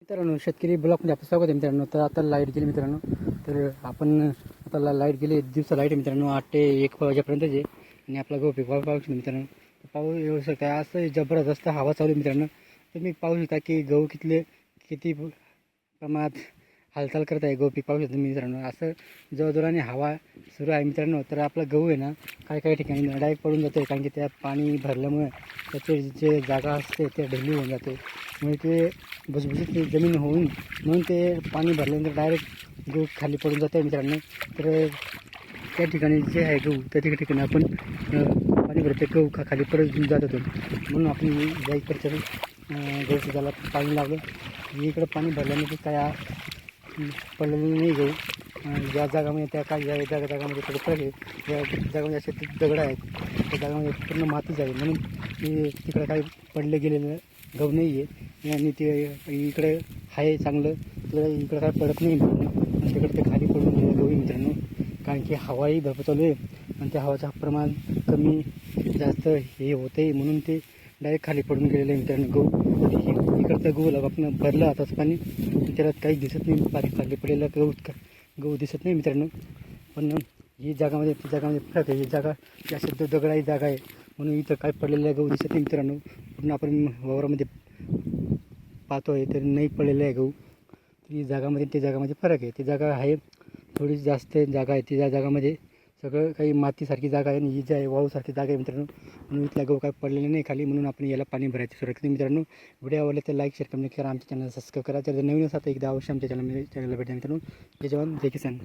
मित्रांनो, शेतकरी ब्लॉकमध्ये आपलं स्वागत आहे मित्रांनो. तर आता लाईट गेली मित्रांनो. तर आपण आता लाईट गेली, दिवसा लाईट आहे मित्रांनो, 8 ते 1 वाजेपर्यंत आहे. आणि आपला गहू पिकवा पाहू शकतो मित्रांनो. पाऊस येऊ शकतो, असं जबरदस्त हवा चालू आहे मित्रांनो. तर मी पाहू शकता की गहू किती प्रमाणात हालचाल करत आहे. गहू पीक पाहू शकतो मित्रांनो. असं जोरजोराने हवा सुरू आहे मित्रांनो. तर आपला गहू आहे ना, काही ठिकाणी डायरेक्ट पडून जातो आहे, कारण की त्या पाणी भरल्यामुळे त्याचे जे जागा असते ते ढिली होऊन जाते. म्हणजे ते भुसभुशीत जमीन होऊन म्हणून ते पाणी भरल्यानंतर डायरेक्ट गहू खाली पडून जातं आहे मित्रांनो. तर त्या ठिकाणी जे आहे गहू, त्या ठिकाणी आपण पाणी भरते गहू खाली परत जात होतो. म्हणून आपण ज्या इकडच्या गहू त्याला पाणी लावलं. इकडं पाणी भरल्यानंतर काय पडलेलं नाही गहू. ज्या जागामध्ये त्या काही जागामध्ये थोडं फरक आहे. ज्या जागामध्ये असे दगड आहेत, त्या जागामध्ये पूर्ण मातीच आहे, म्हणून तिकडं काही पडले गेलेलं गहू नाही आहे. आणि ते इकडे आहे चांगलं, तर इकडं काय पडत नाही मित्रांनो. तिकडे ते खाली पडून गेलेलं गहू मित्रांनो, कारण की हवाही भरपूर चालू आहे आणि त्या हवाचं प्रमाण कमी जास्त हे होते, म्हणून ते डायरेक्ट खाली पडून गेलेलं आहे मित्रांनो गहू. इकडचं गहू आपण भरलं आताच पाणी, त्याला काही दिसत नाही. बाकी खाली पडलेलं गहू दिसत नाही मित्रांनो. पण ही जागामध्ये त्या जागामध्ये फरक आहे. ही जागा जास्त दगडाची जागा आहे, म्हणून इथं काय पडलेलं गहू दिसत नाही मित्रांनो. पूर्ण आपण वावरामध्ये पाहतो आहे तर नाही पडलेलं आहे गहू. ही जागामध्ये त्या जागामध्ये फरक आहे. ती जागा आहे थोडी जास्त जागा आहे, त्या जागामध्ये सगळं काही मातीसारखी जागा आहे आणि ही जी आहे वाळूसारखी जागा आहे मित्रांनो. म्हणून इथला गहू काय पडलेलं नाही खाली, म्हणून आपण याला पाणी भरायची सुरुवात केली मित्रांनो. व्हिडिओ आवडले तर लाईक शेअर कमेंट करा, आमच्या चॅनल सबस्क्राईब करा. जर नवीन असा तर एकदा अवश्य आमच्या चॅनलला भेटा मित्रांनो. जय जवान जय किसान.